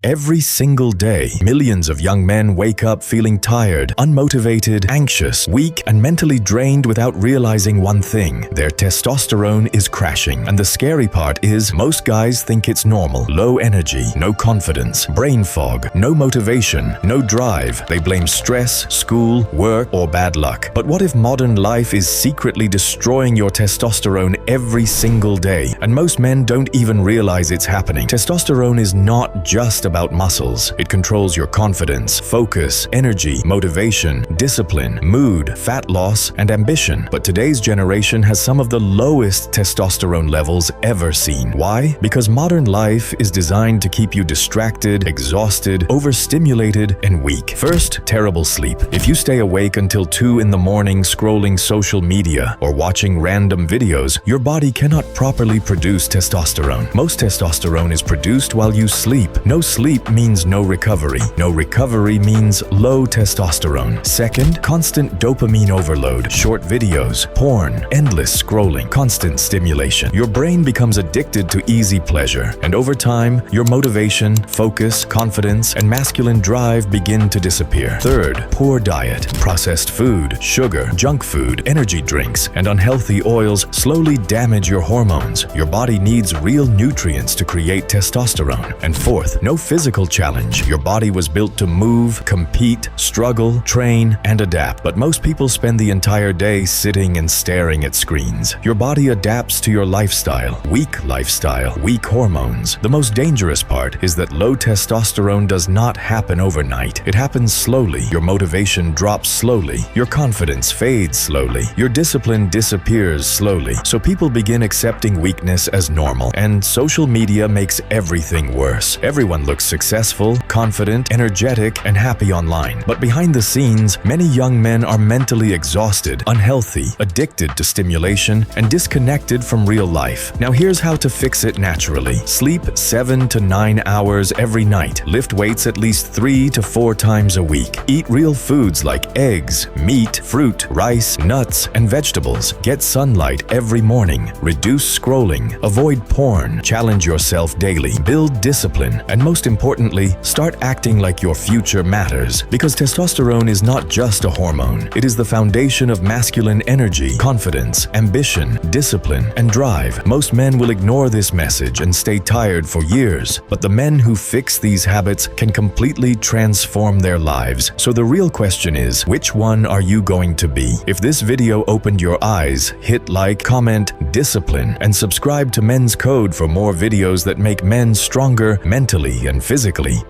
Every single day, millions of young men wake up feeling tired, unmotivated, anxious, weak, and mentally drained without realizing one thing: their testosterone is crashing. And the scary part is, most guys think it's normal. Low energy, no confidence, brain fog, no motivation, no drive. They blame stress, school, work, or bad luck. But what if modern life is secretly destroying your testosterone every single day? And most men don't even realize it's happening. Testosterone is not just about muscles. It controls your confidence, focus, energy, motivation, discipline, mood, fat loss, and ambition. But today's generation has some of the lowest testosterone levels ever seen. Why? Because modern life is designed to keep you distracted, exhausted, overstimulated, and weak. First, terrible sleep. If you stay awake until 2 in the morning scrolling social media or watching random videos, your body cannot properly produce testosterone. Most testosterone is produced while you sleep. No sleep means no recovery. No recovery means low testosterone. Second, constant dopamine overload. Short videos, porn, endless scrolling, constant stimulation. Your brain becomes addicted to easy pleasure, and over time, your motivation, focus, confidence, and masculine drive begin to disappear. Third, poor diet. Processed food, sugar, junk food, energy drinks, and unhealthy oils slowly damage your hormones. Your body needs real nutrients to create testosterone. And fourth, no physical challenge. Your body was built to move, compete, struggle, train, and adapt. But most people spend the entire day sitting and staring at screens. Your body adapts to your lifestyle, weak hormones. The most dangerous part is that low testosterone does not happen overnight. It happens slowly. Your motivation drops slowly. Your confidence fades slowly. Your discipline disappears slowly. So people begin accepting weakness as normal, and social media makes everything worse. Everyone looks successful, confident, energetic, and happy online. But behind the scenes, many young men are mentally exhausted, unhealthy, addicted to stimulation, and disconnected from real life. Now here's how to fix it naturally. Sleep 7 to 9 hours every night. Lift weights at least 3 to 4 times a week. Eat real foods like eggs, meat, fruit, rice, nuts, and vegetables. Get sunlight every morning. Reduce scrolling. Avoid porn. Challenge yourself daily. Build discipline. And most importantly, start acting like your future matters. Because testosterone is not just a hormone. It is the foundation of masculine energy, confidence, ambition, discipline, and drive. Most men will ignore this message and stay tired for years. But the men who fix these habits can completely transform their lives. So the real question is, which one are you going to be? If this video opened your eyes, hit like, comment, discipline, and subscribe to Men's Code for more videos that make men stronger mentally and physically.